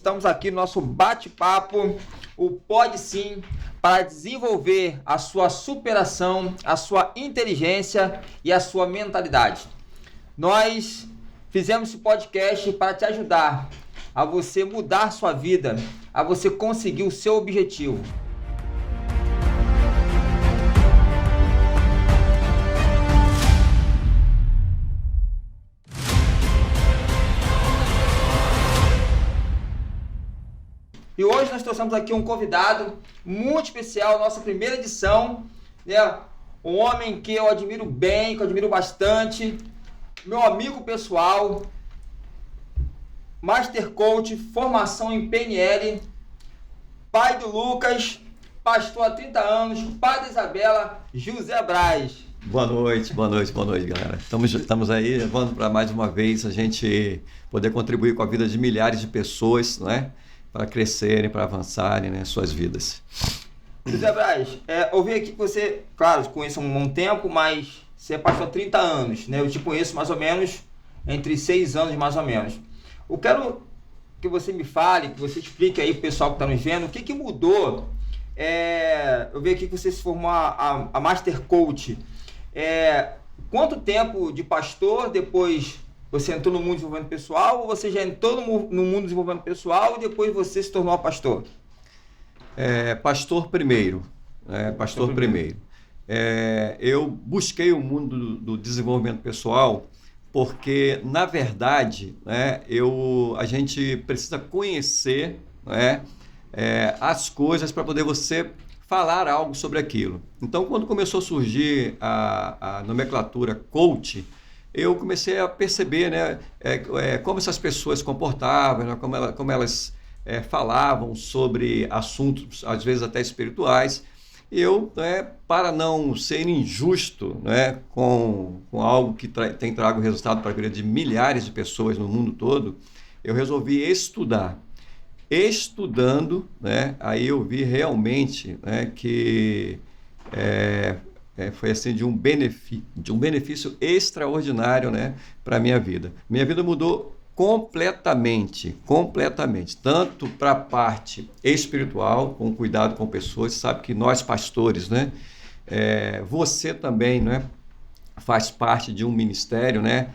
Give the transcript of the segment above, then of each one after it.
Estamos aqui no nosso bate-papo, o Pode Sim, para desenvolver a sua superação, a sua inteligência e a sua mentalidade. Nós fizemos esse podcast para te ajudar a você mudar sua vida, a você conseguir o seu objetivo. E hoje nós trouxemos aqui um convidado muito especial, nossa primeira edição, né? Um homem que eu admiro bem, que eu admiro bastante, meu amigo pessoal, Master Coach, formação em PNL, pai do Lucas, pastor há 30 anos, pai da Isabela, José Braz. Boa noite, galera. Estamos aí levando para mais uma vez a gente poder contribuir com a vida de milhares de pessoas, né? Para crescerem, para avançarem, né, suas vidas. José Braz, eu vi aqui que você, claro, conheço há um bom tempo, mas você passou 30 anos, né? Eu te conheço mais ou menos entre 6 anos, mais ou menos. Eu quero que você me fale, que você explique aí para o pessoal que está nos vendo, o que mudou. Eu vi aqui que você se formou a Master Coach. Quanto tempo de pastor, depois você entrou no mundo de desenvolvimento pessoal, ou você já entrou no mundo de desenvolvimento pessoal e depois você se tornou pastor? Pastor primeiro. Pastor primeiro. Eu busquei o mundo do desenvolvimento pessoal porque, na verdade, né, a gente precisa conhecer, né, as coisas para poder você falar algo sobre aquilo. Então, quando começou a surgir a nomenclatura coach, eu comecei a perceber, né, como essas pessoas se comportavam, né, como elas falavam sobre assuntos, às vezes até espirituais. E eu, para não ser injusto, né, com algo que tem trago resultado para a vida de milhares de pessoas no mundo todo, eu resolvi estudar. Estudando, né, aí eu vi realmente, né, que foi assim de um benefício extraordinário, né, para a minha vida. Minha vida mudou completamente, tanto para a parte espiritual, com cuidado com pessoas. Você sabe que nós pastores, né, você também, né, faz parte de um ministério, né,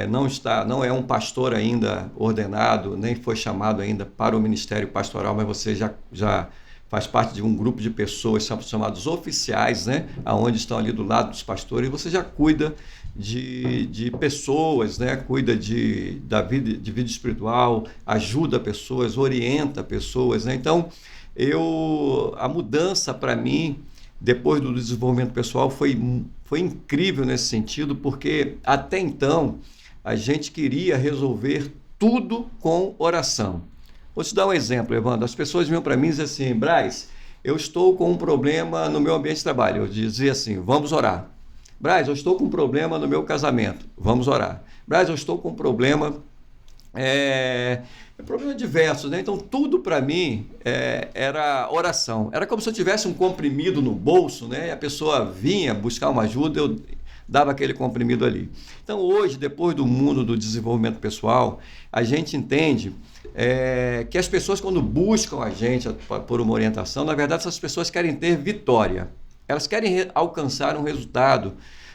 não é um pastor ainda ordenado, nem foi chamado ainda para o ministério pastoral, mas você já faz parte de um grupo de pessoas chamados oficiais, né, aonde estão ali do lado dos pastores, e você já cuida de pessoas, né, cuida de vida espiritual, ajuda pessoas, orienta pessoas, né? Então, a mudança para mim, depois do desenvolvimento pessoal, foi incrível nesse sentido, porque até então a gente queria resolver tudo com oração. Vou te dar um exemplo, Evandro. As pessoas vinham para mim e diziam assim: Braz, eu estou com um problema no meu ambiente de trabalho. Eu dizia assim: vamos orar. Braz, eu estou com um problema no meu casamento. Vamos orar. Braz, eu estou com um problema... problema diversos, né? Então, tudo para mim era oração. Era como se eu tivesse um comprimido no bolso, né? E a pessoa vinha buscar uma ajuda, eu dava aquele comprimido ali. Então, hoje, depois do mundo do desenvolvimento pessoal, a gente entende que as pessoas, quando buscam a gente por uma orientação, na verdade, essas pessoas querem ter vitória. Elas querem alcançar um resultado,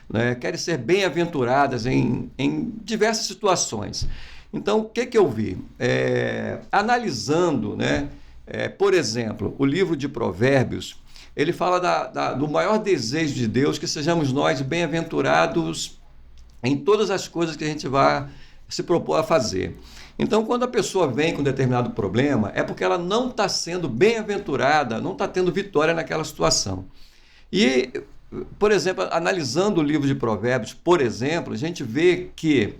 né? Querem ser bem-aventuradas em diversas situações. Então, o que eu vi? Analisando, né, por exemplo, o livro de Provérbios, ele fala do maior desejo de Deus, que sejamos nós bem-aventurados em todas as coisas que a gente vai se propor a fazer. Então, quando a pessoa vem com um determinado problema, é porque ela não está sendo bem-aventurada, não está tendo vitória naquela situação. E, por exemplo, analisando o livro de Provérbios, por exemplo, a gente vê que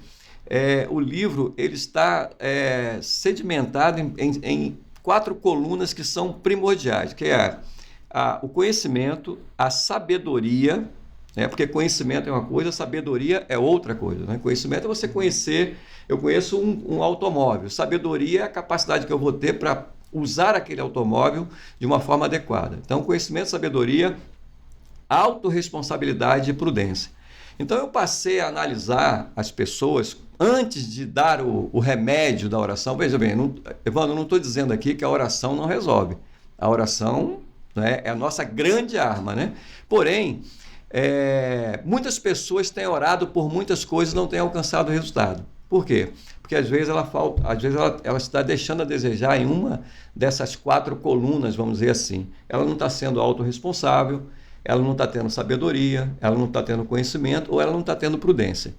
o livro ele está sedimentado em 4 colunas que são primordiais, que é o conhecimento, a sabedoria, né? Porque conhecimento é uma coisa, sabedoria é outra coisa, né? Conhecimento é você conhecer. Eu conheço um automóvel. Sabedoria é a capacidade que eu vou ter para usar aquele automóvel de uma forma adequada. Então, conhecimento, sabedoria, autorresponsabilidade e prudência. Então eu passei a analisar as pessoas antes de dar o remédio da oração. Veja bem, Evandro, eu não estou dizendo aqui que a oração não resolve. A oração, né, é a nossa grande arma, né? Porém, muitas pessoas têm orado por muitas coisas e não têm alcançado o resultado. Por quê? Porque às vezes ela está deixando a desejar em uma dessas 4 colunas, vamos dizer assim. Ela não está sendo autorresponsável, ela não está tendo sabedoria, ela não está tendo conhecimento ou ela não está tendo prudência.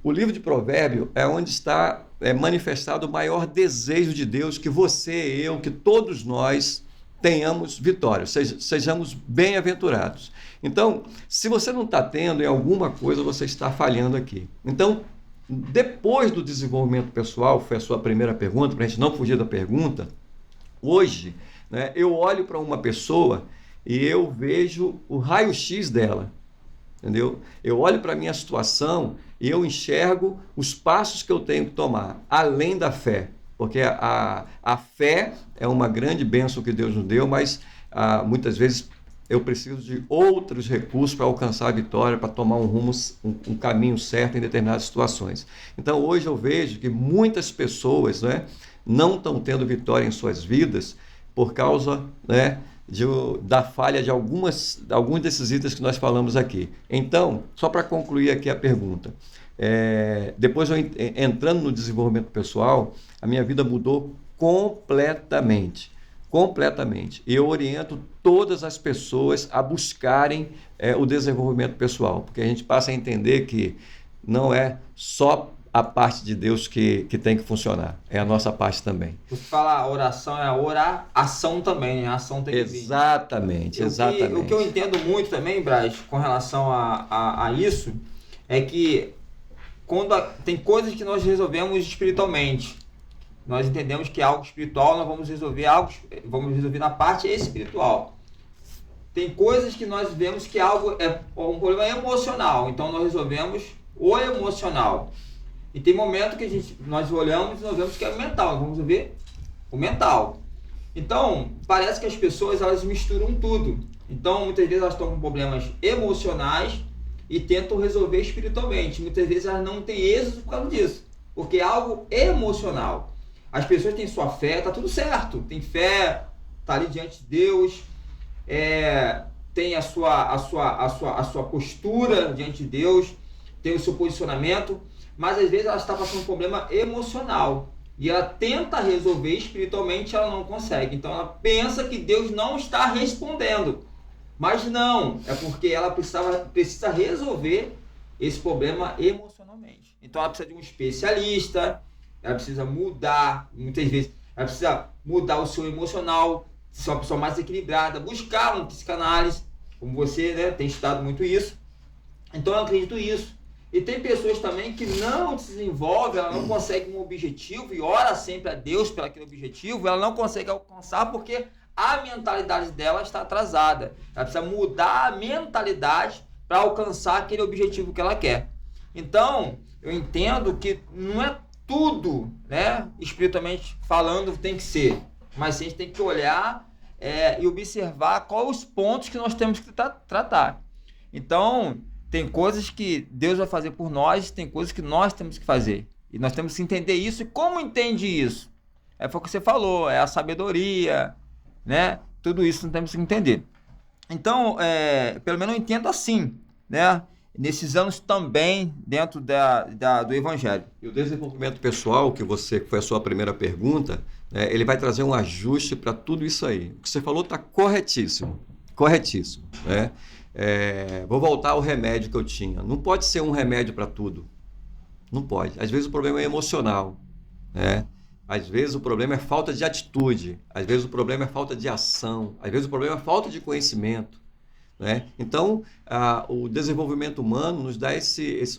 O livro de Provérbios é onde está manifestado o maior desejo de Deus que você, eu, que todos nós tenhamos vitória, sejamos bem-aventurados. Então, se você não está tendo em alguma coisa, você está falhando aqui. Então, depois do desenvolvimento pessoal, foi a sua primeira pergunta, para a gente não fugir da pergunta, hoje, né, eu olho para uma pessoa e eu vejo o raio-x dela, entendeu? Eu olho para a minha situação e eu enxergo os passos que eu tenho que tomar, além da fé, porque a fé é uma grande bênção que Deus nos deu, mas muitas vezes eu preciso de outros recursos para alcançar a vitória, para tomar um caminho certo em determinadas situações. Então, hoje eu vejo que muitas pessoas, né, não estão tendo vitória em suas vidas por causa, né, da falha de alguns desses itens que nós falamos aqui. Então, só para concluir aqui a pergunta, depois eu entrando no desenvolvimento pessoal, a minha vida mudou completamente. E eu oriento todas as pessoas a buscarem o desenvolvimento pessoal, porque a gente passa a entender que não é só a parte de Deus que tem que funcionar, é a nossa parte também. Você fala oração, orar, ação também, né? A ação tem que vir. Exatamente. O que eu entendo muito também, Braz, com relação a isso, é que tem coisas que nós resolvemos espiritualmente. Nós entendemos que é algo espiritual, nós vamos resolver na parte espiritual. Tem coisas que nós vemos que é um problema emocional, então nós resolvemos o emocional. E tem momento que nós olhamos e nós vemos que é mental, nós vamos resolver o mental. Então, parece que as pessoas elas misturam tudo. Então, muitas vezes elas estão com problemas emocionais e tentam resolver espiritualmente. Muitas vezes elas não têm êxito por causa disso, porque é algo emocional. As pessoas têm sua fé, tá tudo certo. Tem fé, tá ali diante de Deus, tem a sua postura diante de Deus, tem o seu posicionamento, mas às vezes ela está passando um problema emocional e ela tenta resolver espiritualmente, ela não consegue. Então ela pensa que Deus não está respondendo, mas não, é porque ela precisa resolver esse problema emocionalmente. Então ela precisa de um especialista. Ela precisa mudar, muitas vezes, ela precisa mudar o seu emocional, ser uma pessoa mais equilibrada, buscar uma psicanálise, como você, né, tem estudado muito isso. Então eu acredito nisso. E tem pessoas também que não desenvolvem, ela não consegue um objetivo e ora sempre a Deus pelo aquele objetivo, ela não consegue alcançar porque a mentalidade dela está atrasada. Ela precisa mudar a mentalidade para alcançar aquele objetivo que ela quer. Então, eu entendo que não é tudo, né, espiritualmente falando, tem que ser, mas a gente tem que olhar e observar quais os pontos que nós temos que tratar. Então, tem coisas que Deus vai fazer por nós, tem coisas que nós temos que fazer, e nós temos que entender isso. E como entende isso? Foi o que você falou, é a sabedoria, né? Tudo isso nós temos que entender. Então, pelo menos eu entendo assim, né? Nesses anos também dentro do Evangelho. E o desenvolvimento pessoal, que foi a sua primeira pergunta, ele vai trazer um ajuste para tudo isso aí. O que você falou está corretíssimo, né? Vou voltar ao remédio que eu tinha. Não pode ser um remédio para tudo, não pode. Às vezes o problema é emocional, né? Às vezes o problema é falta de atitude, às vezes o problema é falta de ação, às vezes o problema é falta de conhecimento. Né? Então, o desenvolvimento humano nos dá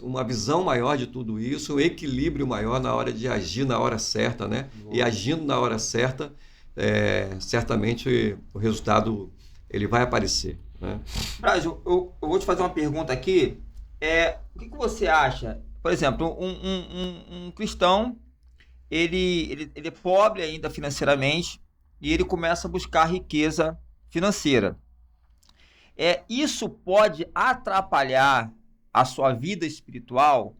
uma visão maior de tudo isso, um equilíbrio maior na hora de agir na hora certa, né? E agindo na hora certa, certamente o resultado ele vai aparecer. Né? Braz, eu vou te fazer uma pergunta aqui. O que você acha? Por exemplo, um cristão, ele é pobre ainda financeiramente e ele começa a buscar riqueza financeira. Isso pode atrapalhar a sua vida espiritual,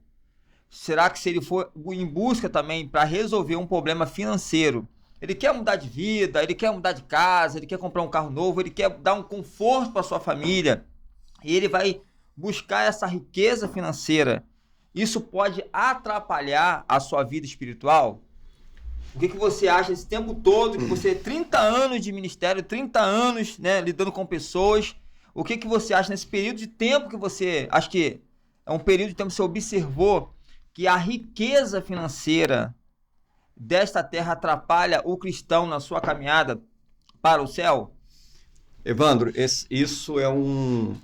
será que se ele for em busca também para resolver um problema financeiro, ele quer mudar de vida, ele quer mudar de casa, ele quer comprar um carro novo, ele quer dar um conforto para sua família, e ele vai buscar essa riqueza financeira, isso pode atrapalhar a sua vida espiritual? O que você acha esse tempo todo, que você 30 anos de ministério, 30 anos, né, lidando com pessoas, o que você acha nesse período de tempo que você, acho que é um período de tempo que você observou que a riqueza financeira desta terra atrapalha o cristão na sua caminhada para o céu? Evandro, isso é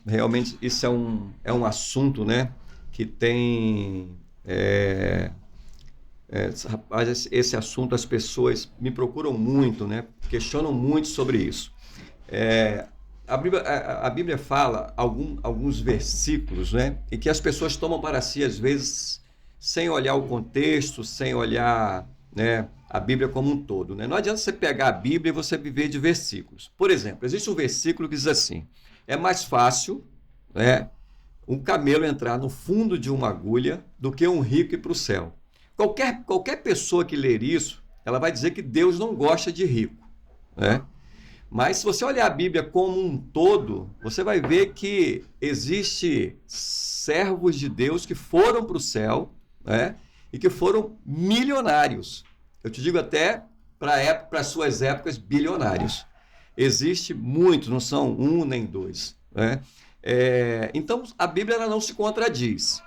realmente, isso é um assunto, né, que tem, rapaz, esse assunto as pessoas me procuram muito, né, questionam muito sobre isso. A Bíblia fala alguns versículos, né, em que as pessoas tomam para si, às vezes, sem olhar o contexto, sem olhar, né, a Bíblia como um todo, né? Não adianta você pegar a Bíblia e você viver de versículos. Por exemplo, existe um versículo que diz assim: é mais fácil, né, um camelo entrar no fundo de uma agulha do que um rico ir para o céu. Qualquer pessoa que ler isso, ela vai dizer que Deus não gosta de rico, né? Mas se você olhar a Bíblia como um todo, você vai ver que existe servos de Deus que foram para o céu, né, e que foram milionários. Eu te digo até para as suas épocas, bilionários. Existe muito, não são um nem dois, né? Então, a Bíblia ela não se contradiz.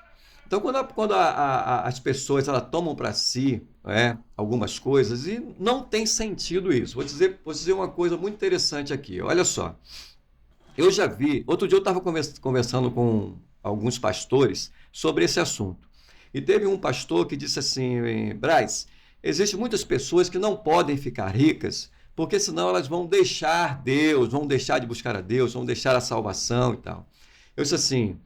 Então, quando as pessoas tomam para si, né, algumas coisas, e não tem sentido isso. Vou dizer uma coisa muito interessante aqui. Olha só, eu já vi, outro dia eu estava conversando com alguns pastores sobre esse assunto. E teve um pastor que disse assim: Braz, existem muitas pessoas que não podem ficar ricas, porque senão elas vão deixar Deus, vão deixar de buscar a Deus, vão deixar a salvação e tal. Eu disse assim,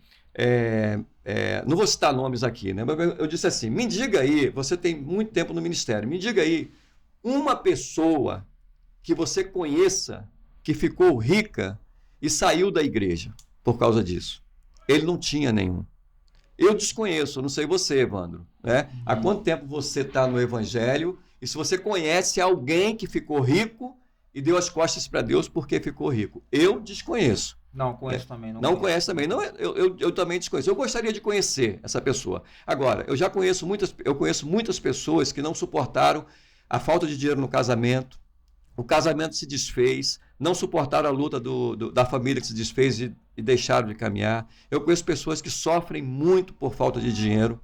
não vou citar nomes aqui, né? Mas eu disse assim: me diga aí, você tem muito tempo no ministério, me diga aí uma pessoa que você conheça que ficou rica e saiu da igreja por causa disso. Ele não tinha nenhum. Eu desconheço, não sei você, Evandro, né? Há quanto tempo você está no Evangelho e se você conhece alguém que ficou rico e deu as costas para Deus porque ficou rico? Eu desconheço. Não conheço também. Não conhece também. Não, eu também desconheço. Eu gostaria de conhecer essa pessoa. Agora, eu conheço muitas pessoas que não suportaram a falta de dinheiro no casamento, o casamento se desfez, não suportaram a luta da família que se desfez e deixaram de caminhar. Eu conheço pessoas que sofrem muito por falta de dinheiro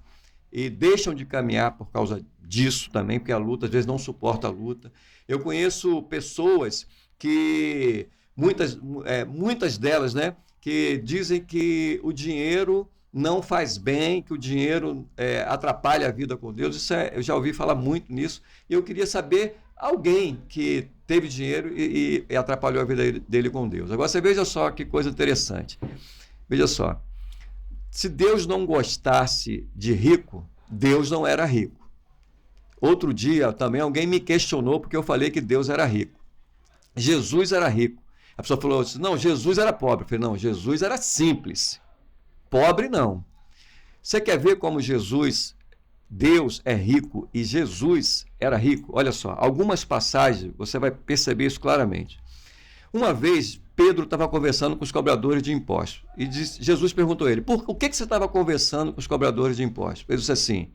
e deixam de caminhar por causa disso também, porque a luta, às vezes, não suporta a luta. Eu conheço pessoas que, muitas delas, né, que dizem que o dinheiro não faz bem, que o dinheiro atrapalha a vida com Deus. Eu já ouvi falar muito nisso e eu queria saber alguém que teve dinheiro e atrapalhou a vida dele com Deus. Agora você veja só que coisa interessante. Veja só. Se Deus não gostasse de rico, Deus não era rico. Outro dia também alguém me questionou porque eu falei que Deus era rico. Jesus era rico. A pessoa falou assim: não, Jesus era pobre. Eu falei: não, Jesus era simples. Pobre não. Você quer ver como Deus é rico e Jesus era rico? Olha só, algumas passagens você vai perceber isso claramente. Uma vez, Pedro estava conversando com os cobradores de impostos e Jesus perguntou a ele: o que você estava conversando com os cobradores de impostos? Ele disse assim,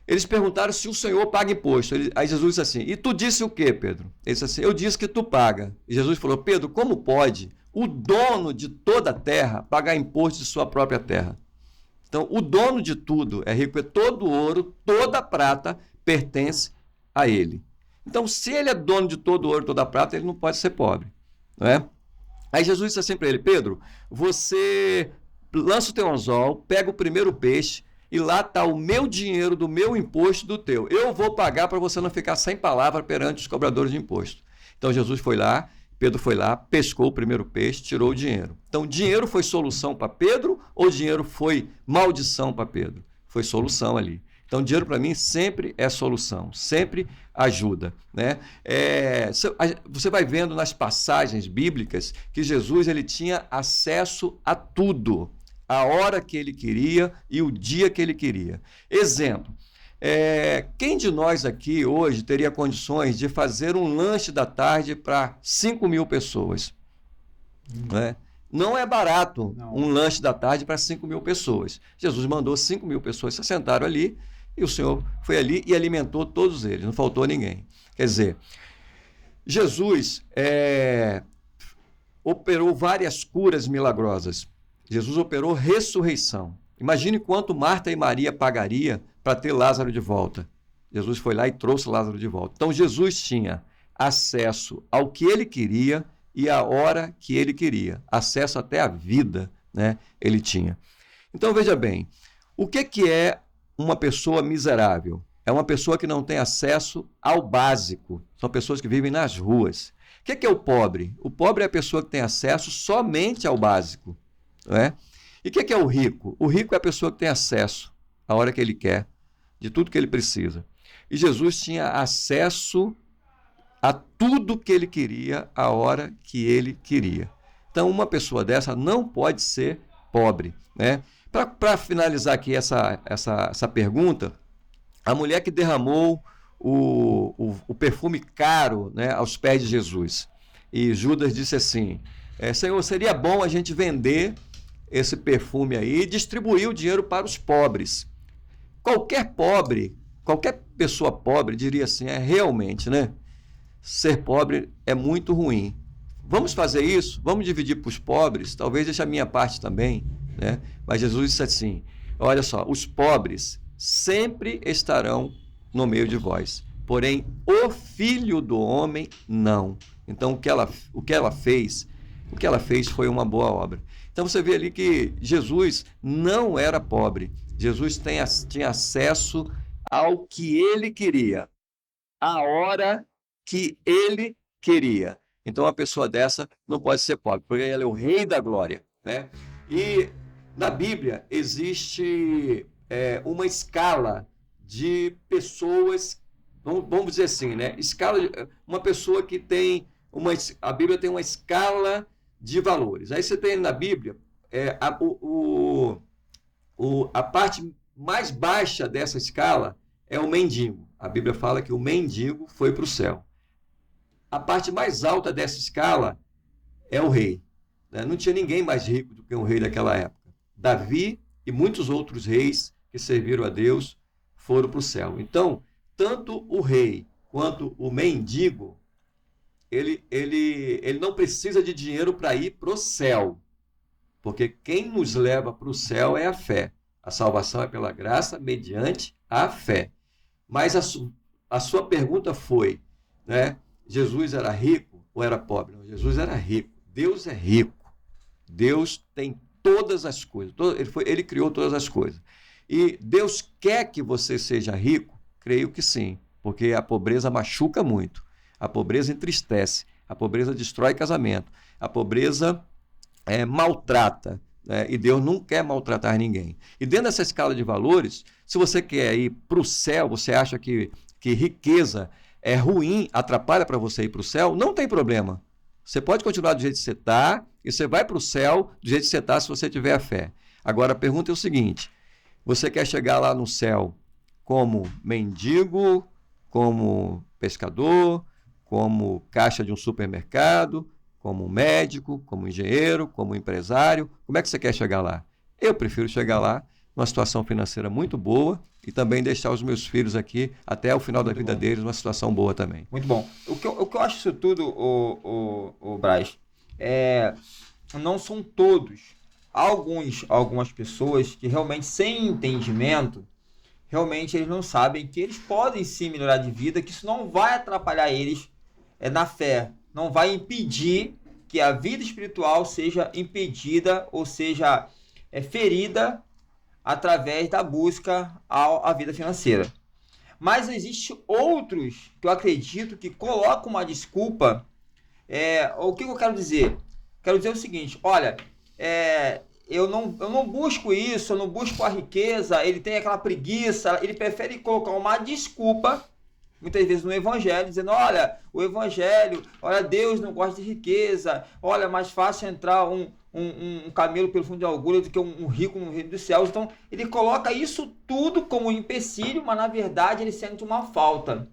eles perguntaram se o Senhor paga imposto. Aí Jesus disse assim: e tu disse o quê, Pedro? Ele disse assim: eu disse que tu paga. E Jesus falou: Pedro, como pode o dono de toda a terra pagar imposto de sua própria terra? Então, o dono de tudo é rico, todo ouro, toda prata pertence a ele. Então, se ele é dono de todo ouro, toda prata, ele não pode ser pobre, não é? Aí Jesus disse assim para ele: Pedro, você lança o teu anzol, pega o primeiro peixe e lá está o meu dinheiro do meu imposto do teu. Eu vou pagar para você não ficar sem palavra perante os cobradores de imposto. Então, Jesus foi lá, Pedro foi lá, pescou o primeiro peixe, tirou o dinheiro. Então, dinheiro foi solução para Pedro ou dinheiro foi maldição para Pedro? Foi solução ali. Então, dinheiro para mim sempre é solução, sempre ajuda, né? Você vai vendo nas passagens bíblicas que Jesus ele tinha acesso a tudo. a hora que ele queria e o dia que ele queria. Exemplo, quem de nós aqui hoje teria condições de fazer um lanche da tarde para 5.000 pessoas? Né? Não é barato um lanche da tarde para 5.000 pessoas. Jesus mandou 5.000 pessoas se sentaram ali e o Senhor foi ali e alimentou todos eles, não faltou ninguém. Quer dizer, Jesus operou várias curas milagrosas. Jesus operou ressurreição. Imagine quanto Marta e Maria pagaria para ter Lázaro de volta. Jesus foi lá e trouxe Lázaro de volta. Então Jesus tinha acesso ao que ele queria e a hora que ele queria. Acesso até à vida, né? Ele tinha. Então veja bem, o que é uma pessoa miserável? É uma pessoa que não tem acesso ao básico. São pessoas que vivem nas ruas. O que é o pobre? O pobre é a pessoa que tem acesso somente ao básico. Não é? E o que é o rico? O rico é a pessoa que tem acesso a hora que ele quer, de tudo que ele precisa. E Jesus tinha acesso a tudo que ele queria, a hora que ele queria. Então, uma pessoa dessa não pode ser pobre. Né? Para finalizar aqui essa pergunta, a mulher que derramou o perfume caro, né, aos pés de Jesus. E Judas disse assim, Senhor, seria bom a gente vender esse perfume aí e distribuir o dinheiro para os pobres. Qualquer pobre, qualquer pessoa pobre diria assim, realmente, né? Ser pobre é muito ruim. Vamos fazer isso? Vamos dividir para os pobres? Talvez deixe a minha parte também, né? Mas Jesus disse assim, olha só, os pobres sempre estarão no meio de vós, porém o Filho do Homem não. Então o que ela fez foi uma boa obra. Então você vê ali que Jesus não era pobre. Jesus tinha acesso ao que ele queria, a hora que ele queria. Então uma pessoa dessa não pode ser pobre, porque ela é o rei da glória, né? E na Bíblia existe uma escala de pessoas, vamos dizer assim, né? Uma pessoa que tem a Bíblia tem uma escala de valores. Aí você tem na Bíblia a parte mais baixa dessa escala é o mendigo. A Bíblia fala que o mendigo foi para o céu. A parte mais alta dessa escala é o rei. Né? Não tinha ninguém mais rico do que um rei daquela época. Davi e muitos outros reis que serviram a Deus foram para o céu. Então, tanto o rei quanto o mendigo, ele não precisa de dinheiro para ir para o céu. Porque quem nos leva para o céu é a fé. A salvação é pela graça mediante a fé. Mas a sua pergunta foi, né? Jesus era rico ou era pobre? Não, Jesus era rico. Deus é rico. Deus tem todas as coisas. Ele criou todas as coisas. E Deus quer que você seja rico? Creio que sim, porque a pobreza machuca muito. A pobreza entristece. A pobreza destrói casamento. A pobreza maltrata. Né? E Deus não quer maltratar ninguém. E dentro dessa escala de valores, se você quer ir para o céu, você acha que riqueza é ruim, atrapalha para você ir para o céu, não tem problema. Você pode continuar do jeito que você está e você vai para o céu do jeito que você está se você tiver a fé. Agora a pergunta é o seguinte, você quer chegar lá no céu como mendigo, como pescador, como caixa de um supermercado, como médico, como engenheiro, como empresário? Como é que você quer chegar lá? Eu prefiro chegar lá numa situação financeira muito boa e também deixar os meus filhos aqui até o final da vida deles numa situação boa também. Muito bom. O que eu acho isso tudo, o Braz, não são todos. Algumas pessoas que realmente, sem entendimento, realmente eles não sabem que eles podem sim melhorar de vida, que isso não vai atrapalhar eles na fé, não vai impedir que a vida espiritual seja impedida ou seja ferida através da busca à vida financeira. Mas existem outros que eu acredito que colocam uma desculpa. O que eu quero dizer? Quero dizer o seguinte, olha, eu não busco isso, eu não busco a riqueza, ele tem aquela preguiça, ele prefere colocar uma desculpa muitas vezes no evangelho, dizendo, olha, o evangelho, olha, Deus não gosta de riqueza, olha, é mais fácil entrar um camelo pelo fundo de agulha do que um rico no reino dos céus. Então, ele coloca isso tudo como um empecilho, mas na verdade ele sente uma falta.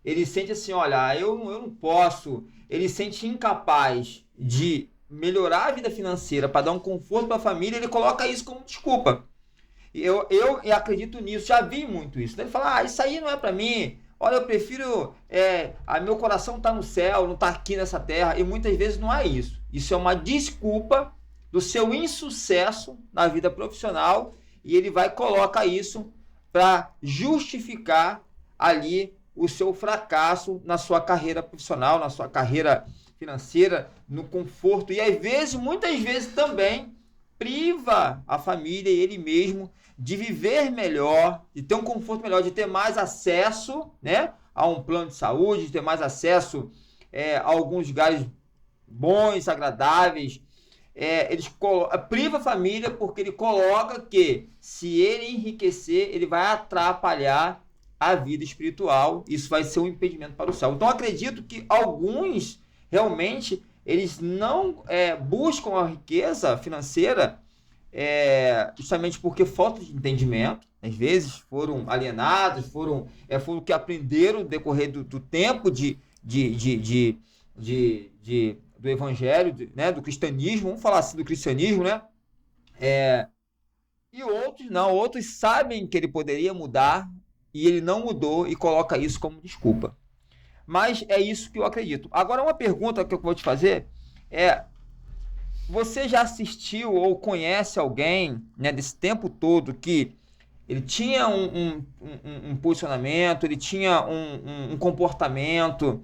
Ele sente assim, olha, eu não posso. Ele sente incapaz de melhorar a vida financeira para dar um conforto para a família, ele coloca isso como desculpa. Eu acredito nisso, já vi muito isso. Ele fala, isso aí não é para mim. Olha, eu prefiro, meu coração está no céu, não está aqui nessa terra. E muitas vezes não é isso. Isso é uma desculpa do seu insucesso na vida profissional e ele vai colocar isso para justificar ali o seu fracasso na sua carreira profissional, na sua carreira financeira, no conforto. E às vezes, muitas vezes também, priva a família e ele mesmo de viver melhor, de ter um conforto melhor, de ter mais acesso, né, a um plano de saúde, de ter mais acesso a alguns lugares bons, agradáveis. Priva a família porque ele coloca que se ele enriquecer, ele vai atrapalhar a vida espiritual. Isso vai ser um impedimento para o céu. Então acredito que alguns realmente eles não buscam a riqueza financeira justamente porque falta de entendimento. Às vezes foram alienados, foram o que aprenderam no decorrer do tempo do evangelho, né, do cristianismo. Vamos falar assim do cristianismo, né? E outros não, outros sabem que ele poderia mudar e ele não mudou e coloca isso como desculpa. Mas é isso que eu acredito. Agora, uma pergunta que eu vou te fazer você já assistiu ou conhece alguém, né, desse tempo todo que ele tinha um posicionamento, ele tinha um comportamento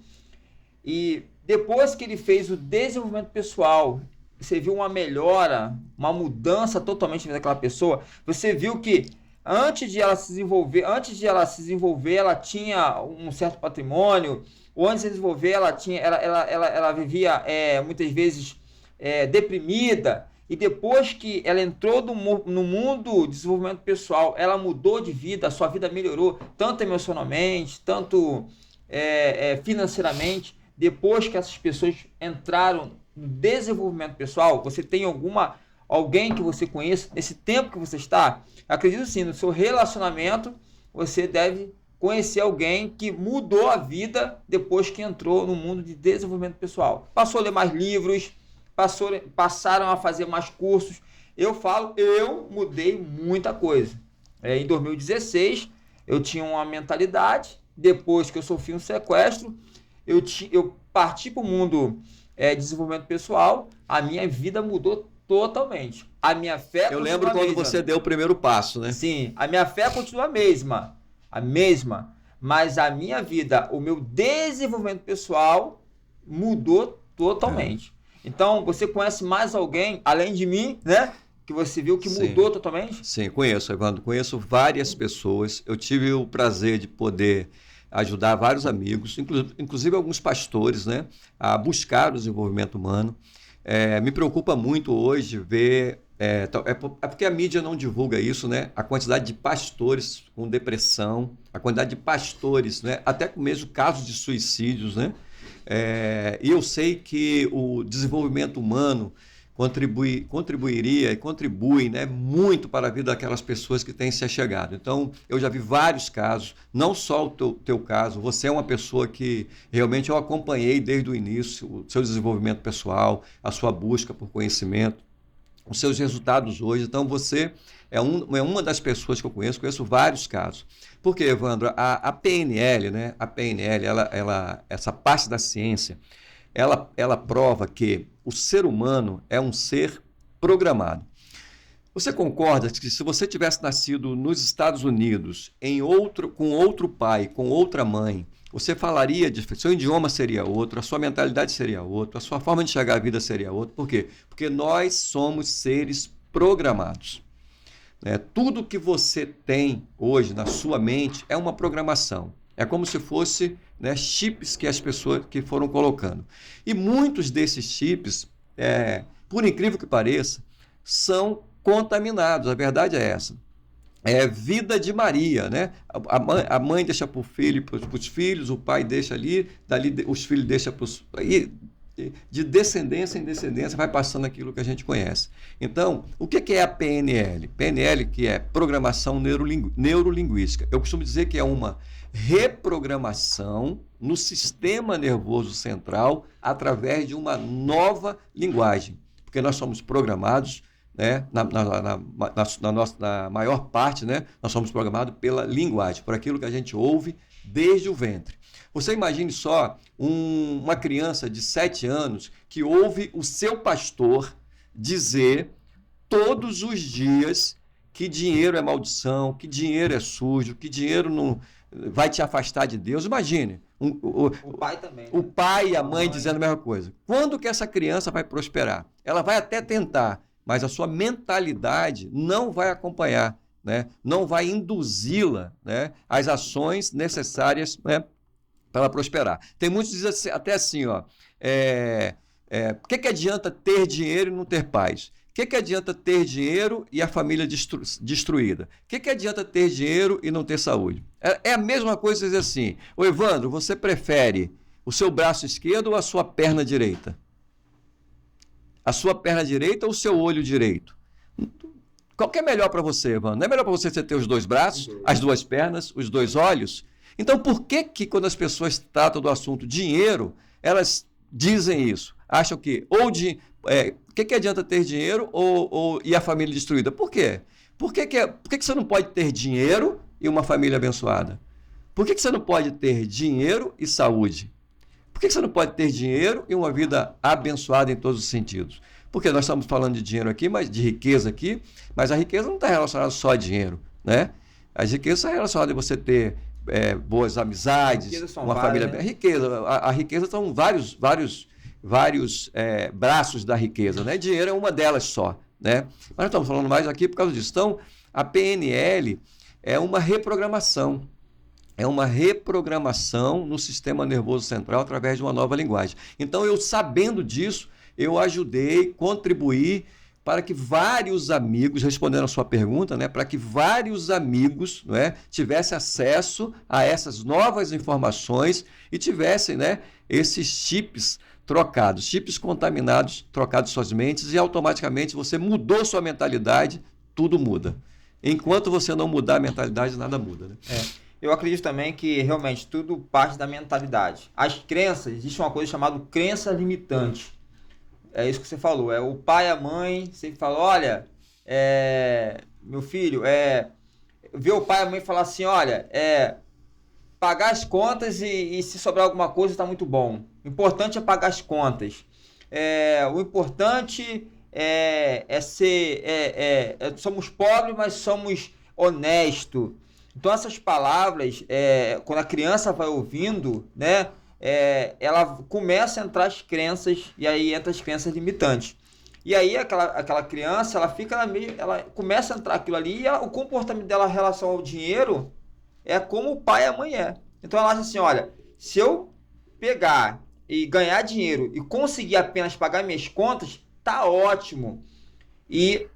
e depois que ele fez o desenvolvimento pessoal, você viu uma melhora, uma mudança totalmente na vida daquela pessoa? Você viu que antes de ela se desenvolver, ela tinha um certo patrimônio, ou antes de se desenvolver, ela vivia muitas vezes deprimida, e depois que ela entrou no mundo do desenvolvimento pessoal, ela mudou de vida, a sua vida melhorou, tanto emocionalmente, tanto financeiramente. Depois que essas pessoas entraram no desenvolvimento pessoal, você tem alguém que você conheça, nesse tempo que você está? Acredito sim, no seu relacionamento, você deve conhecer alguém que mudou a vida depois que entrou no mundo de desenvolvimento pessoal. Passou a ler mais livros, passaram a fazer mais cursos. Eu mudei muita coisa. Em 2016, eu tinha uma mentalidade, depois que eu sofri um sequestro, eu parti para o mundo de desenvolvimento pessoal, a minha vida mudou totalmente. A minha fé Eu lembro quando você deu o primeiro passo, né? Sim, a minha fé continua a mesma, mas a minha vida, o meu desenvolvimento pessoal mudou totalmente. Então, você conhece mais alguém, além de mim, né? Que você viu que mudou totalmente? Sim, conheço, Evandro. Conheço várias pessoas. Eu tive o prazer de poder ajudar vários amigos, inclusive alguns pastores, né, a buscar o desenvolvimento humano. Me preocupa muito hoje ver, porque a mídia não divulga isso, né, a quantidade de pastores com depressão, a quantidade de pastores, né, até com mesmo casos de suicídios, né, e eu sei que o desenvolvimento humano contribuiria e contribui, né, muito para a vida daquelas pessoas que têm se achegado. Então, eu já vi vários casos, não só o teu caso, você é uma pessoa que realmente eu acompanhei desde o início, o seu desenvolvimento pessoal, a sua busca por conhecimento, os seus resultados hoje. Então, você é uma das pessoas que eu conheço vários casos. Porque, Evandro, a PNL, né, essa parte da ciência, ela prova que o ser humano é um ser programado. Você concorda que se você tivesse nascido nos Estados Unidos, com outro pai, com outra mãe, você falaria, seu idioma seria outro, a sua mentalidade seria outra, a sua forma de enxergar a vida seria outra. Por quê? Porque nós somos seres programados. Tudo que você tem hoje na sua mente é uma programação. É como se fosse, né, chips que as pessoas que foram colocando. E muitos desses chips, por incrível que pareça, são contaminados. A verdade é essa. vida de Maria, né? A mãe deixa para o filho, para os filhos, o pai deixa ali, dali os filhos deixam para os... De descendência em descendência vai passando aquilo que a gente conhece. Então, o que é a PNL? PNL, que é Programação Neurolinguística. Eu costumo dizer que é uma reprogramação no sistema nervoso central através de uma nova linguagem. Porque nós somos programados, né, na maior parte, né, nós somos programados pela linguagem, por aquilo que a gente ouve desde o ventre. Você imagine só uma criança de 7 anos que ouve o seu pastor dizer todos os dias que dinheiro é maldição, que dinheiro é sujo, que dinheiro não vai te afastar de Deus. Imagine. O pai também. Né? O pai e a mãe dizendo a mesma coisa. Quando que essa criança vai prosperar? Ela vai até tentar, mas a sua mentalidade não vai acompanhar, né? Não vai induzi-la, né, às ações necessárias, né, para ela prosperar. Tem muitos que dizem até assim, ó, por que adianta ter dinheiro e não ter paz? O que adianta ter dinheiro e a família destruída? O que adianta ter dinheiro e não ter saúde? É a mesma coisa dizer assim, ô Evandro, você prefere o seu braço esquerdo ou a sua perna direita? A sua perna direita ou o seu olho direito? Qual que é melhor para você, Evandro? Não é melhor para você ter os 2 braços, as 2 pernas, os 2 olhos? Então, por que quando as pessoas tratam do assunto dinheiro, elas dizem isso? Acham que o que adianta ter dinheiro e a família destruída? Por quê? Por que você não pode ter dinheiro e uma família abençoada? Por que você não pode ter dinheiro e saúde? Por que você não pode ter dinheiro e uma vida abençoada em todos os sentidos? Porque nós estamos falando de dinheiro aqui, mas de riqueza aqui, mas a riqueza não está relacionada só a dinheiro, né? As riquezas estão relacionadas a você ter boas amizades, uma família... Né? A riqueza são vários braços da riqueza, né? Dinheiro é uma delas só, né? Mas nós estamos falando mais aqui por causa disso. Então, a PNL é uma reprogramação. É uma reprogramação no sistema nervoso central através de uma nova linguagem. Então, eu sabendo disso, eu ajudei, contribuí para que vários amigos, respondendo a sua pergunta, né, para que vários amigos, né, tivessem acesso a essas novas informações e tivessem, né, esses chips trocados, chips contaminados, trocados suas mentes, e automaticamente você mudou sua mentalidade, tudo muda. Enquanto você não mudar a mentalidade, nada muda. Né? Eu acredito também que realmente tudo parte da mentalidade. As crenças, existe uma coisa chamada crença limitante. É isso que você falou, é o pai e a mãe sempre falam, olha, meu filho, ver o pai e a mãe falar assim, olha, pagar as contas e se sobrar alguma coisa está muito bom. O importante é pagar as contas. O importante somos pobres, mas somos honestos. Então essas palavras, quando a criança vai ouvindo, né, ela começa a entrar as crenças, e aí entra as crenças limitantes. E aí aquela criança, ela começa a entrar aquilo ali, e o comportamento dela em relação ao dinheiro é como o pai e a mãe é. Então ela acha assim, olha, se eu pegar e ganhar dinheiro e conseguir apenas pagar minhas contas, tá ótimo. E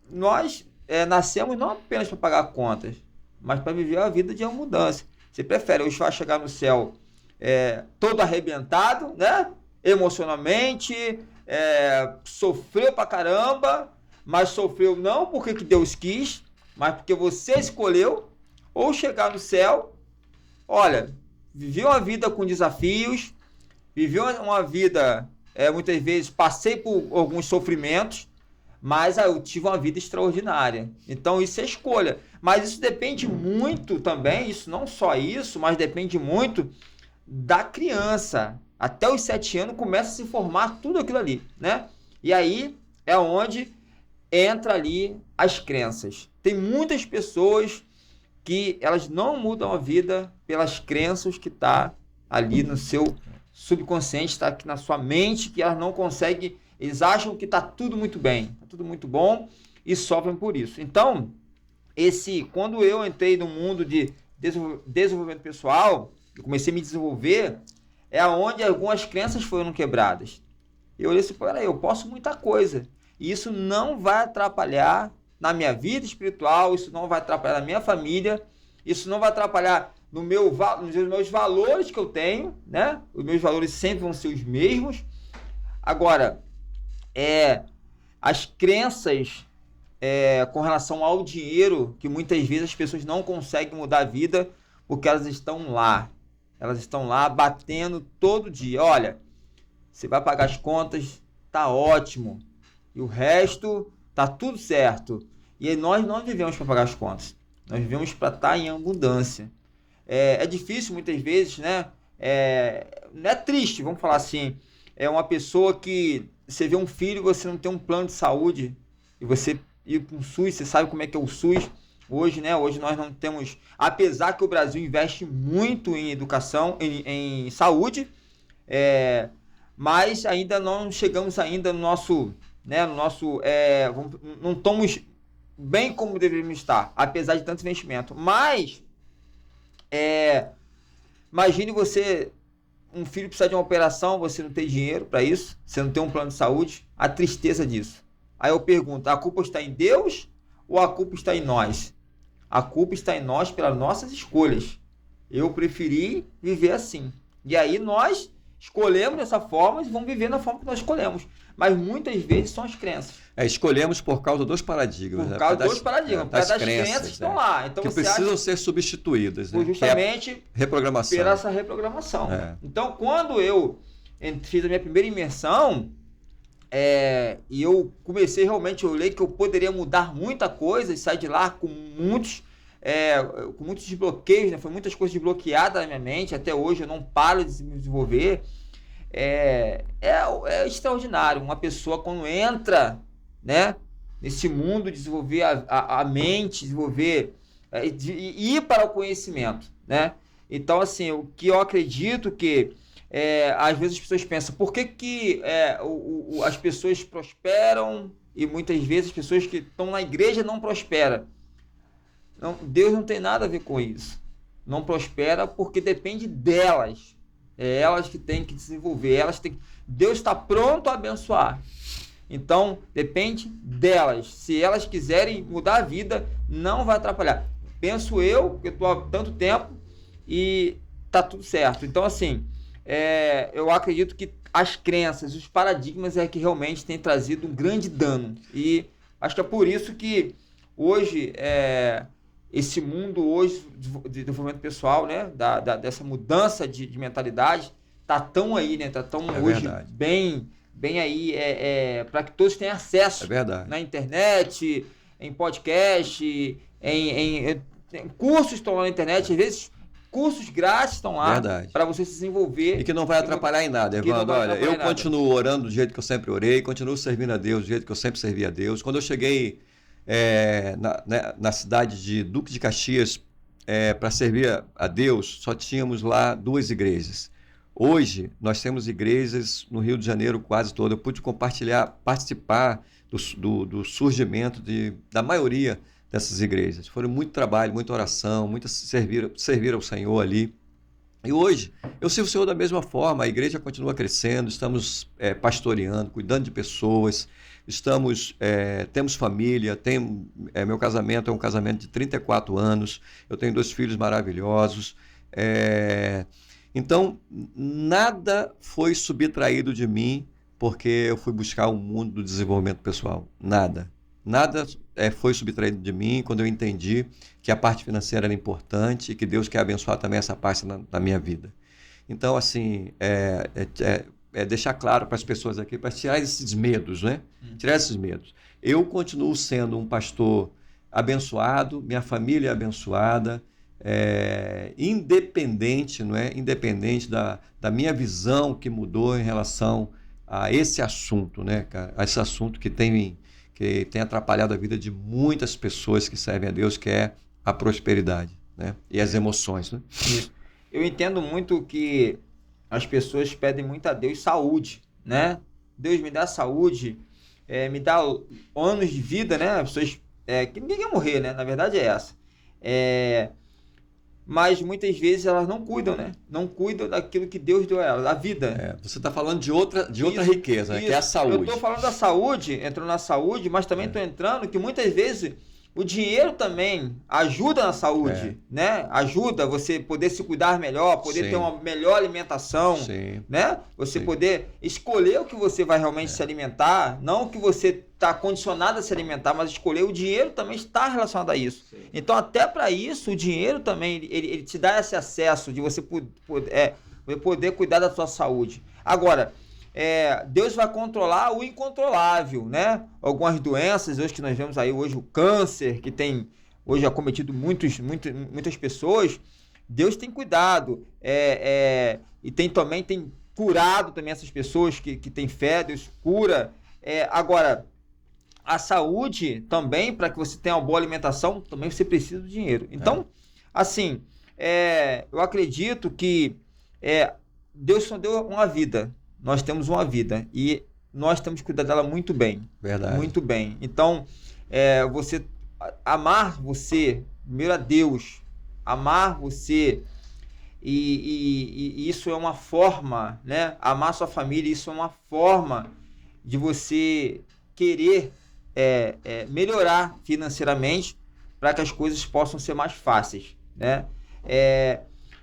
nós nascemos não apenas para pagar contas, mas para viver a vida de abundância. Você prefere hoje vai chegar no céu todo arrebentado, né? Emocionalmente, sofreu pra caramba, mas sofreu não porque que Deus quis, mas porque você escolheu, ou chegar no céu, olha, viveu uma vida com desafios, viveu uma vida, muitas vezes passei por alguns sofrimentos, mas eu tive uma vida extraordinária. Então isso é escolha. Mas isso depende muito também, isso não só isso, mas depende muito da criança. Até os 7 anos começa a se formar tudo aquilo ali, né? E aí é onde entra ali as crenças. Tem muitas pessoas que elas não mudam a vida pelas crenças que tá ali no seu subconsciente, está aqui na sua mente, que elas não conseguem, eles acham que tá tudo muito bem, tá tudo muito bom e sofrem por isso. Então, quando eu entrei no mundo de desenvolvimento pessoal, eu comecei a me desenvolver, é onde algumas crenças foram quebradas. Eu olhei assim, peraí, eu posso muita coisa. E isso não vai atrapalhar na minha vida espiritual, isso não vai atrapalhar na minha família, isso não vai atrapalhar nos meus valores que eu tenho, né? Os meus valores sempre vão ser os mesmos. Agora, as crenças com relação ao dinheiro, que muitas vezes as pessoas não conseguem mudar a vida porque elas estão lá. Elas estão lá batendo todo dia. Olha, você vai pagar as contas, tá ótimo. E o resto, tá tudo certo. E aí nós não vivemos para pagar as contas. Nós vivemos para estar em abundância. É difícil muitas vezes, né? Não é triste, vamos falar assim. É uma pessoa que você vê um filho e você não tem um plano de saúde. E você ir para o SUS, você sabe como é que é o SUS. Hoje, né? Hoje nós não temos... Apesar que o Brasil investe muito em educação, em saúde, mas ainda não chegamos ainda no nosso... Né, não estamos bem como deveríamos estar, apesar de tanto investimento. Mas, imagine você, um filho precisar de uma operação, você não tem dinheiro para isso, você não tem um plano de saúde, a tristeza disso. Aí eu pergunto, a culpa está em Deus ou a culpa está em nós? A culpa está em nós pelas nossas escolhas. Eu preferi viver assim. E aí nós escolhemos dessa forma e vamos viver da forma que nós escolhemos. Mas muitas vezes são as crenças. Escolhemos por causa dos paradigmas. Por causa dos paradigmas, por causa das crenças que estão lá. Então, que precisam ser substituídas. Né? Justamente reprogramação. Pela essa reprogramação. Então, quando eu fiz a minha primeira imersão, e eu comecei realmente, eu olhei que eu poderia mudar muita coisa e sair de lá com muitos desbloqueios, né? Foi muitas coisas desbloqueadas na minha mente. Até hoje eu não paro de me desenvolver. É extraordinário. Uma pessoa quando entra, né, nesse mundo, desenvolver a mente, desenvolver ir para o conhecimento, né? Então, assim, o que eu acredito que às vezes as pessoas pensam, por que as pessoas prosperam e muitas vezes as pessoas que estão na igreja não prosperam? Não, Deus não tem nada a ver com isso. Não prospera porque depende delas. É elas que têm que desenvolver. Deus está pronto a abençoar. Então, depende delas. Se elas quiserem mudar a vida, não vai atrapalhar. Penso eu, porque estou há tanto tempo e está tudo certo. Então, assim, eu acredito que as crenças, os paradigmas que realmente têm trazido um grande dano. E acho que é por isso que hoje... esse mundo hoje de desenvolvimento pessoal, né, dessa mudança de mentalidade, tá tão aí, né, tá tão hoje verdade. bem aí, para que todos tenham acesso na internet, em podcast, em cursos estão lá na internet, às vezes cursos grátis estão lá para você se desenvolver. E que não vai atrapalhar em nada, Evandro. Olha, eu continuo orando do jeito que eu sempre orei, continuo servindo a Deus do jeito que eu sempre servi a Deus. Quando eu cheguei na cidade de Duque de Caxias, para servir a Deus, só tínhamos lá 2 igrejas. Hoje, nós temos igrejas no Rio de Janeiro quase todo. Eu pude participar do surgimento da maioria dessas igrejas. Foi muito trabalho, muita oração, muito servir ao Senhor ali. E hoje, eu sirvo o Senhor da mesma forma, a igreja continua crescendo, estamos pastoreando, cuidando de pessoas, temos família, meu casamento é um casamento de 34 anos, eu tenho 2 filhos maravilhosos, então nada foi subtraído de mim porque eu fui buscar o mundo do desenvolvimento pessoal, nada foi subtraído de mim quando eu entendi que a parte financeira era importante e que Deus quer abençoar também essa parte na minha vida. Então, assim, deixar claro para as pessoas aqui, para tirar esses medos, né? Tirar esses medos. Eu continuo sendo um pastor abençoado, minha família é abençoada, independente, não é? Independente da minha visão que mudou em relação a esse assunto, né, cara? A esse assunto que tem atrapalhado a vida de muitas pessoas que servem a Deus, que é a prosperidade, né? E as emoções, né? Isso. Eu entendo muito que as pessoas pedem muito a Deus saúde, né? Deus me dá saúde, me dá anos de vida, né? As pessoas que ninguém quer morrer, né? Na verdade é essa. mas muitas vezes elas não cuidam, né? Não cuidam daquilo que Deus deu a elas, da vida. Você está falando de outra Isso, riqueza, né? Que é a saúde. Eu estou falando da saúde, entrando na saúde, mas também estou entrando que muitas vezes o dinheiro também ajuda na saúde, né? Ajuda você poder se cuidar melhor, poder ter uma melhor alimentação, né? Você poder escolher o que você vai realmente se alimentar, não o que você está condicionado a se alimentar, mas escolher. O dinheiro também está relacionado a isso. Sim. Então, até para isso, o dinheiro também, ele te dá esse acesso de você poder cuidar da sua saúde. Agora, Deus vai controlar o incontrolável, né? Algumas doenças, hoje que nós vemos aí, hoje o câncer, que tem hoje acometido muitas pessoas, Deus tem cuidado, e tem curado também essas pessoas que têm fé, Deus cura. Agora, a saúde também, para que você tenha uma boa alimentação, também você precisa do dinheiro. Então, assim, eu acredito que Deus só deu uma vida. Nós temos uma vida e nós temos que cuidar dela muito bem. Verdade. Muito bem. Então, amar você, primeiro a Deus, amar você, e isso é uma forma, né? Amar sua família, isso é uma forma de você querer melhorar financeiramente para que as coisas possam ser mais fáceis, né?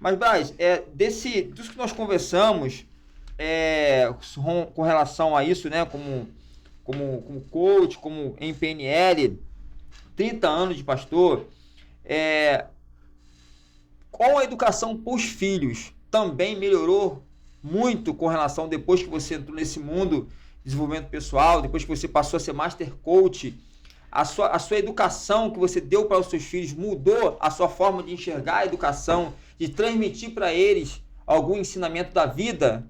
Mas, Braz, disso que nós conversamos, com relação a isso, né? Como coach, como em PNL, 30 anos de pastor, com a educação para os filhos, também melhorou muito com relação, depois que você entrou nesse mundo de desenvolvimento pessoal, depois que você passou a ser Master Coach, a sua educação que você deu para os seus filhos mudou a sua forma de enxergar a educação, de transmitir para eles algum ensinamento da vida?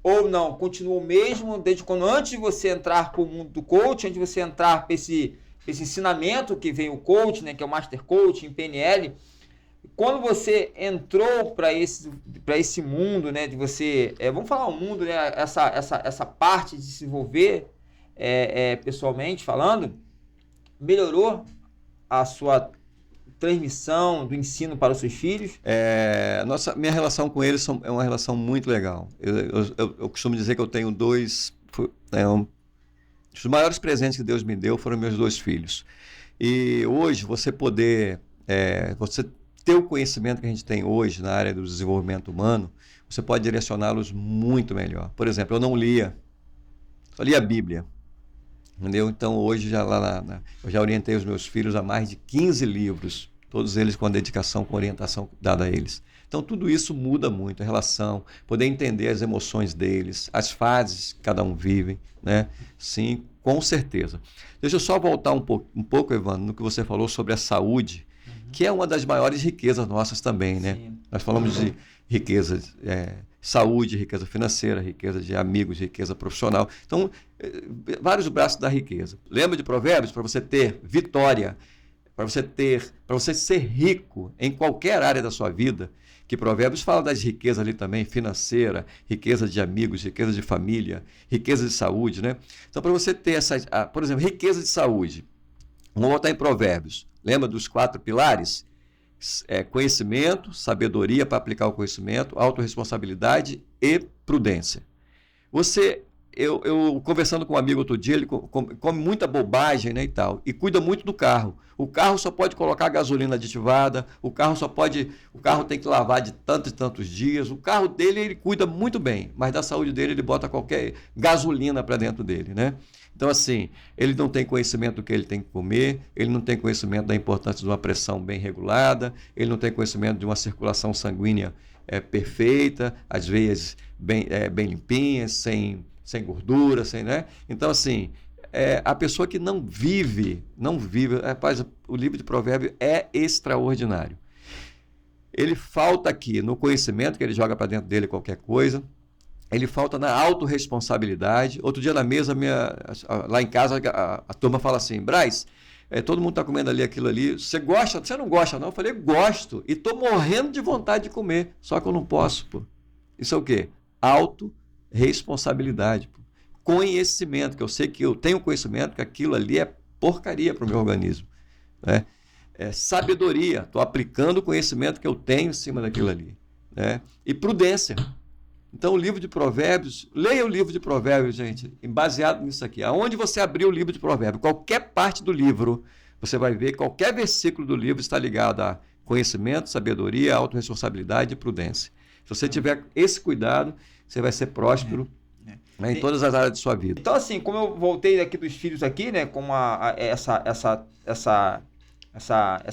Ou não? Continuou mesmo desde quando, antes de você entrar para o mundo do coach, antes de você entrar para esse ensinamento que vem o coach, né, que é o Master Coach em PNL, quando você entrou para esse mundo, né, de você, vamos falar o mundo, né, essa parte de se envolver pessoalmente falando, melhorou a sua transmissão do ensino para os seus filhos? Minha relação com eles é uma relação muito legal. Eu costumo dizer que eu tenho os maiores presentes que Deus me deu foram meus 2 filhos. E hoje você você ter o conhecimento que a gente tem hoje na área do desenvolvimento humano, você pode direcioná-los muito melhor. Por exemplo, eu não lia, só lia a Bíblia. Entendeu? Então hoje eu já orientei os meus filhos a mais de 15 livros, todos eles com a dedicação, com a orientação dada a eles. Então tudo isso muda muito a relação, poder entender as emoções deles, as fases que cada um vive, né? Sim, com certeza. Deixa eu só voltar um pouco, Evandro, no que você falou sobre a saúde, que é uma das maiores riquezas nossas também, né? Sim. Nós falamos de riqueza, saúde, riqueza financeira, riqueza de amigos, riqueza profissional. Então, vários braços da riqueza. Lembra de Provérbios? Para você ter vitória, para você ser rico em qualquer área da sua vida, que Provérbios fala das riquezas ali também, financeira, riqueza de amigos, riqueza de família, riqueza de saúde, né? Então, para você ter por exemplo, riqueza de saúde, vamos voltar em Provérbios. Lembra dos 4 pilares? Conhecimento, sabedoria para aplicar o conhecimento, autorresponsabilidade e prudência. Eu conversando com um amigo outro dia, ele come muita bobagem, né, e tal, e cuida muito do carro. O carro só pode colocar gasolina aditivada, o carro tem que lavar de tantos e tantos dias. O carro dele ele cuida muito bem, mas da saúde dele ele bota qualquer gasolina para dentro dele, né? Então, assim, ele não tem conhecimento do que ele tem que comer, ele não tem conhecimento da importância de uma pressão bem regulada, ele não tem conhecimento de uma circulação sanguínea perfeita, as veias bem limpinhas, sem gordura, né? Então, assim, a pessoa que não vive, rapaz, o livro de Provérbios é extraordinário. Ele falta aqui no conhecimento, que ele joga para dentro dele qualquer coisa, ele falta na autorresponsabilidade. Outro dia na mesa, lá em casa, a turma fala assim, Braz, todo mundo está comendo ali aquilo ali, você gosta? Você não gosta não? Eu falei, gosto, e estou morrendo de vontade de comer, só que eu não posso, pô. Isso é o quê? Autorresponsabilidade, pô. Conhecimento, que eu sei que eu tenho conhecimento que aquilo ali é porcaria para o meu organismo, né? sabedoria, estou aplicando o conhecimento que eu tenho em cima daquilo ali, né? E prudência. Então, o livro de Provérbios, leia o livro de Provérbios, gente, baseado nisso aqui. Aonde você abrir o livro de Provérbios, qualquer parte do livro, você vai ver, qualquer versículo do livro está ligado a conhecimento, sabedoria, autorresponsabilidade e prudência. Se você tiver esse cuidado, você vai ser próspero né, em todas as áreas de sua vida. Então, assim, como eu voltei aqui dos filhos aqui, né, com essa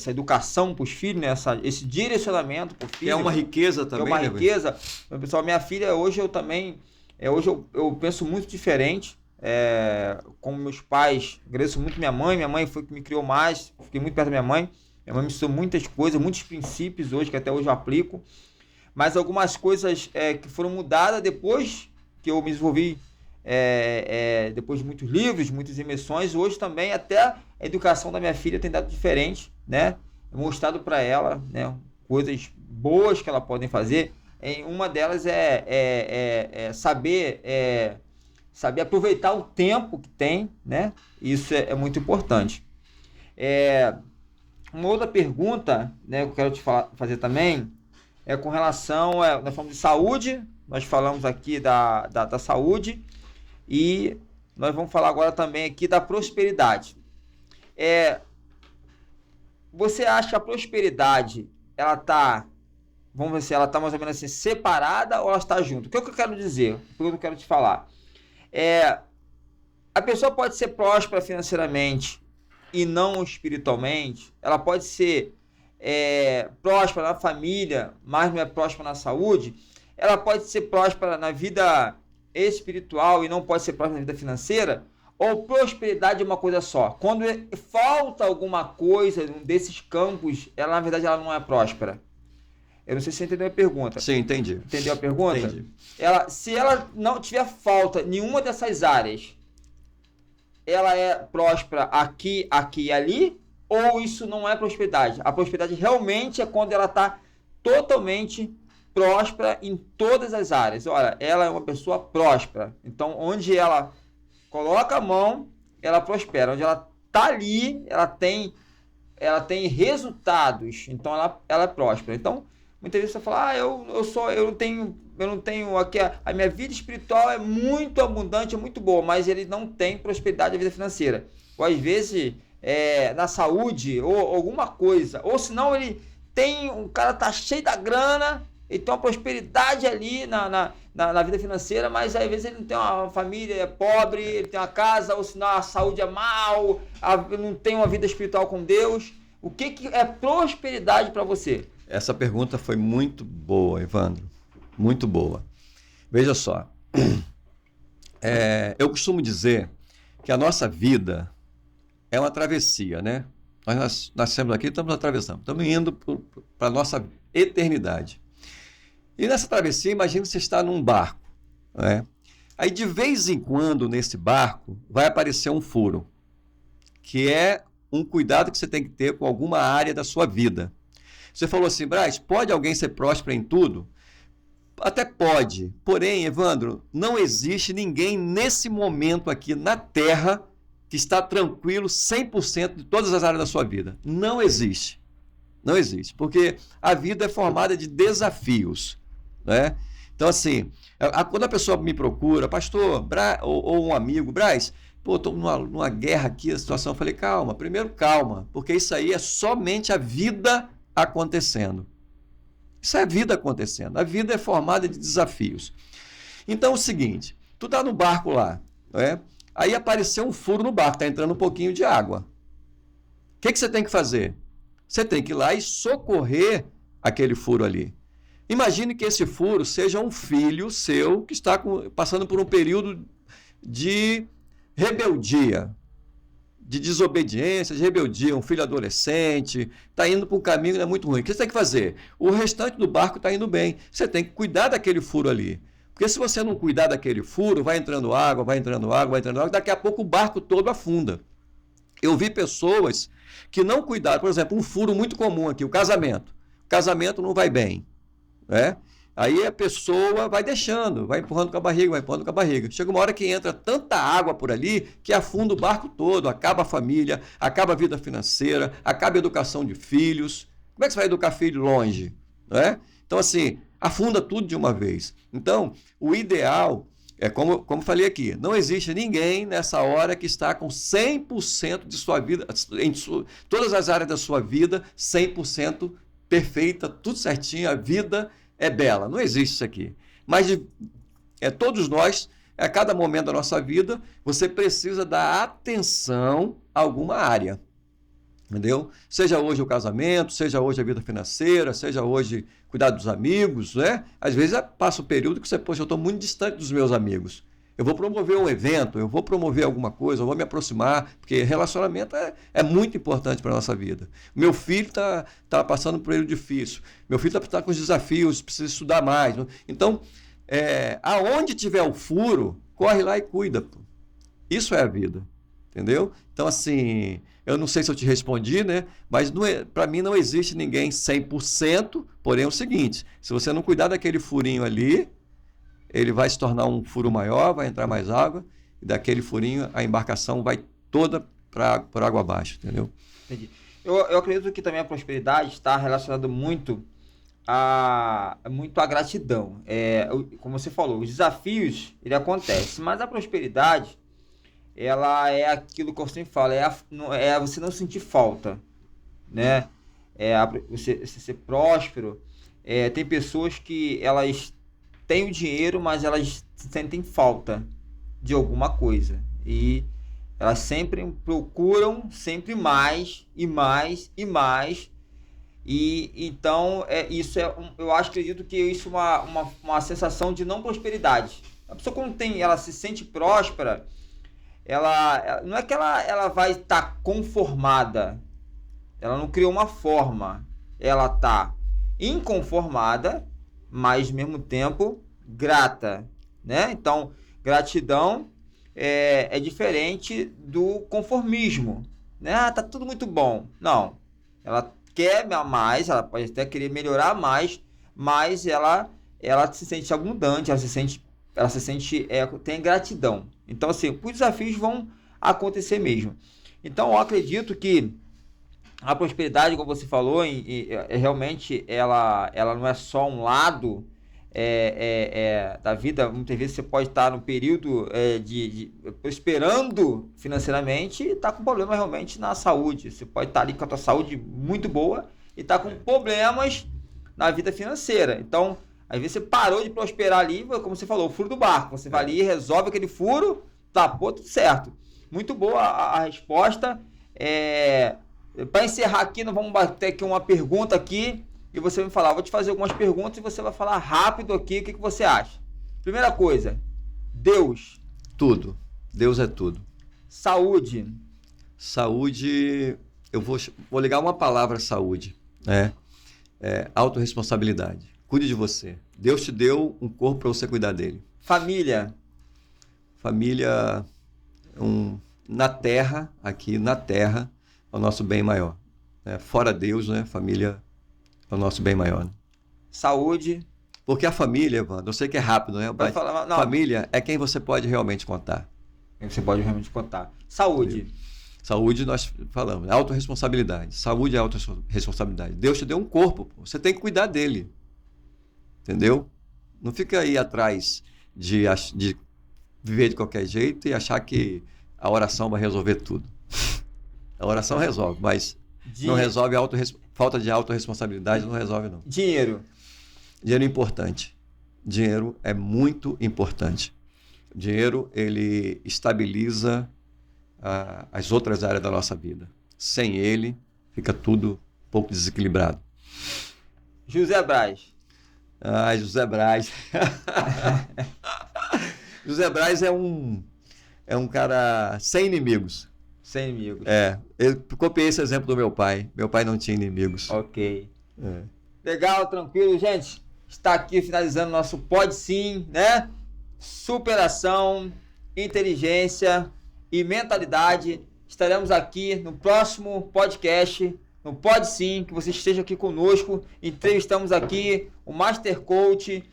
educação para os filhos, né, esse direcionamento para o filho. É uma riqueza também. É uma riqueza. Pessoal, minha filha, hoje eu também, hoje eu penso muito diferente. Como meus pais, agradeço muito minha mãe foi que me criou mais, fiquei muito perto da minha mãe me ensinou muitas coisas, muitos princípios hoje, que até hoje eu aplico, mas algumas coisas que foram mudadas depois que eu me desenvolvi, depois de muitos livros, muitas imersões, hoje também até a educação da minha filha tem dado diferente, né? Mostrado para ela, né, coisas boas que ela pode fazer. Uma delas saber aproveitar o tempo que tem, né? Isso é muito importante. Uma outra pergunta, né, que eu quero te fazer também é com relação, nós falamos de saúde, nós falamos aqui da saúde e nós vamos falar agora também aqui da prosperidade. Você acha que a prosperidade, ela está, vamos ver se ela está mais ou menos assim, separada ou ela está junto? O que eu quero dizer? O que eu quero te falar? A pessoa pode ser próspera financeiramente e não espiritualmente. Ela pode ser próspera na família, mas não é próspera na saúde. Ela pode ser próspera na vida espiritual e não pode ser próspera na vida financeira. Ou prosperidade é uma coisa só? Quando falta alguma coisa desses campos, ela na verdade ela não é próspera. Eu não sei se você entendeu a pergunta. Sim, entendi. Entendeu a pergunta? Entendi. Se ela não tiver falta em nenhuma dessas áreas, ela é próspera aqui e ali, ou isso não é prosperidade? A prosperidade realmente é quando ela está totalmente próspera em todas as áreas. Olha, ela é uma pessoa próspera. Então, onde ela coloca a mão, ela prospera. Onde ela está ali, ela tem resultados. Então, ela é próspera. Então, muitas vezes você fala, eu não tenho aqui, a minha vida espiritual é muito abundante, é muito boa, mas ele não tem prosperidade na vida financeira. Ou às vezes na saúde, ou alguma coisa. Ou senão o cara tá cheio da grana, ele tem uma prosperidade ali na vida financeira, mas às vezes ele não tem uma família, é pobre, ele tem uma casa, ou senão a saúde é mal, não tem uma vida espiritual com Deus. O que é prosperidade para você? Essa pergunta foi muito boa, Evandro. Muito boa. Veja só. Eu costumo dizer que a nossa vida é uma travessia, né? Nós nascemos aqui, estamos atravessando. Estamos indo para a nossa eternidade. E nessa travessia, imagina que você está num barco, né? Aí, de vez em quando, nesse barco, vai aparecer um furo, que é um cuidado que você tem que ter com alguma área da sua vida. Você falou assim, Braz, pode alguém ser próspero em tudo? Até pode. Porém, Evandro, não existe ninguém nesse momento aqui na Terra que está tranquilo 100% de todas as áreas da sua vida. Não existe. Não existe. Porque a vida é formada de desafios, né? Então, assim, quando a pessoa me procura, pastor, ou um amigo, Braz, estou numa guerra aqui, a situação, eu falei, calma, primeiro calma, porque isso aí é somente a vida acontecendo. Isso é a vida acontecendo. A vida é formada de desafios. Então é o seguinte, tu tá no barco lá, né? Aí apareceu um furo no barco, tá entrando um pouquinho de água. O que você tem que fazer? Você tem que ir lá e socorrer aquele furo ali. Imagine que esse furo seja um filho seu que está passando por um período de rebeldia, de desobediência, de rebeldia, um filho adolescente, está indo para um caminho que não é muito ruim. O que você tem que fazer? O restante do barco está indo bem. Você tem que cuidar daquele furo ali. Porque se você não cuidar daquele furo, vai entrando água, daqui a pouco o barco todo afunda. Eu vi pessoas que não cuidaram, por exemplo, um furo muito comum aqui, o casamento. O casamento não vai bem, né? Aí a pessoa vai deixando, vai empurrando com a barriga, vai empurrando com a barriga. Chega uma hora que entra tanta água por ali que afunda o barco todo, acaba a família, acaba a vida financeira, acaba a educação de filhos. Como é que você vai educar filho longe? Não é? Então, assim, afunda tudo de uma vez. Então, o ideal é, como falei aqui, não existe ninguém nessa hora que está com 100% de sua vida, todas as áreas da sua vida, 100% perfeita, tudo certinho, a vida é bela. Não existe isso aqui. Mas todos nós, a cada momento da nossa vida, você precisa dar atenção a alguma área. Entendeu? Seja hoje o casamento, seja hoje a vida financeira, seja hoje cuidar dos amigos, né? Às vezes passa o período que você, poxa, eu estou muito distante dos meus amigos. Eu vou promover um evento, eu vou promover alguma coisa, eu vou me aproximar, porque relacionamento é muito importante para a nossa vida. Meu filho está passando por um período difícil, meu filho está com os desafios, precisa estudar mais. Então, aonde tiver o furo, corre lá e cuida. Pô. Isso é a vida, entendeu? Então, assim, eu não sei se eu te respondi, né? Mas para mim não existe ninguém 100%, porém é o seguinte, se você não cuidar daquele furinho ali, ele vai se tornar um furo maior, vai entrar mais água, e daquele furinho a embarcação vai toda por água abaixo, entendeu? Entendi. Eu acredito que também a prosperidade está relacionada muito à gratidão. Como você falou, os desafios, ele acontece, mas a prosperidade, ela é aquilo que eu sempre falo, é você não sentir falta, né? Você ser próspero. Tem pessoas que elas têm o dinheiro, mas elas sentem falta de alguma coisa. E elas sempre procuram sempre mais e mais e mais. E então, eu acredito que isso é uma sensação de não prosperidade. A pessoa quando ela se sente próspera, ela não é que ela vai estar conformada. Ela não criou uma forma. Ela está inconformada, mas ao mesmo tempo grata, né? Então, gratidão é diferente do conformismo, né? Tá tudo muito bom. Não, ela quer mais, ela pode até querer melhorar mais, mas ela se sente abundante, ela se sente tem gratidão. Então, assim, os desafios vão acontecer mesmo. Então, eu acredito que a prosperidade, como você falou, realmente ela não é só um lado da vida. Muitas vezes você pode estar no período de prosperando financeiramente e estar com problema realmente na saúde. Você pode estar ali com a tua saúde muito boa e estar com problemas na vida financeira. Então, às vezes você parou de prosperar ali, como você falou, o furo do barco. Você vai ali, resolve aquele furo, tapou, tudo certo. Muito boa a resposta. Para encerrar aqui, nós vamos bater aqui uma pergunta aqui e você vai me falar. Vou te fazer algumas perguntas e você vai falar rápido aqui o que você acha. Primeira coisa, Deus. Tudo. Deus é tudo. Saúde. Saúde, eu vou ligar uma palavra saúde, né? Autorresponsabilidade. Cuide de você. Deus te deu um corpo para você cuidar dele. Família. Família, na terra, aqui na terra, é o nosso bem maior. Né? Fora Deus, né? Família é o nosso bem maior. Né? Saúde. Porque a família, Evandro, eu sei que é rápido, né? Família é quem você pode realmente contar. Quem você pode realmente contar. Saúde. Entendeu? Saúde, nós falamos, autorresponsabilidade. Saúde é autorresponsabilidade. Deus te deu um corpo, você tem que cuidar dele. Entendeu? Não fica aí atrás de viver de qualquer jeito e achar que a oração vai resolver tudo. A oração resolve, mas não resolve falta de autorresponsabilidade, não resolve não. Dinheiro. Dinheiro é importante. Dinheiro é muito importante. Dinheiro, ele estabiliza as outras áreas da nossa vida. Sem ele, fica tudo um pouco desequilibrado. José Braz. José Braz. José Braz é um cara sem inimigos. Sem inimigos. Eu copiei esse exemplo do meu pai. Meu pai não tinha inimigos. Ok. Legal, tranquilo, gente. Está aqui finalizando nosso Pode Sim, né? Superação, inteligência e mentalidade. Estaremos aqui no próximo podcast Não pode sim que você esteja aqui conosco. Entrevistamos aqui o Master Coach,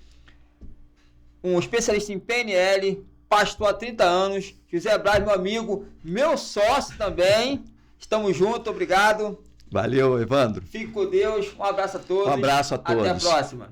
um especialista em PNL, pastor há 30 anos, José Braz, meu amigo, meu sócio também. Estamos juntos, obrigado. Valeu, Evandro. Fique com Deus, um abraço a todos. Um abraço a todos. Até a próxima.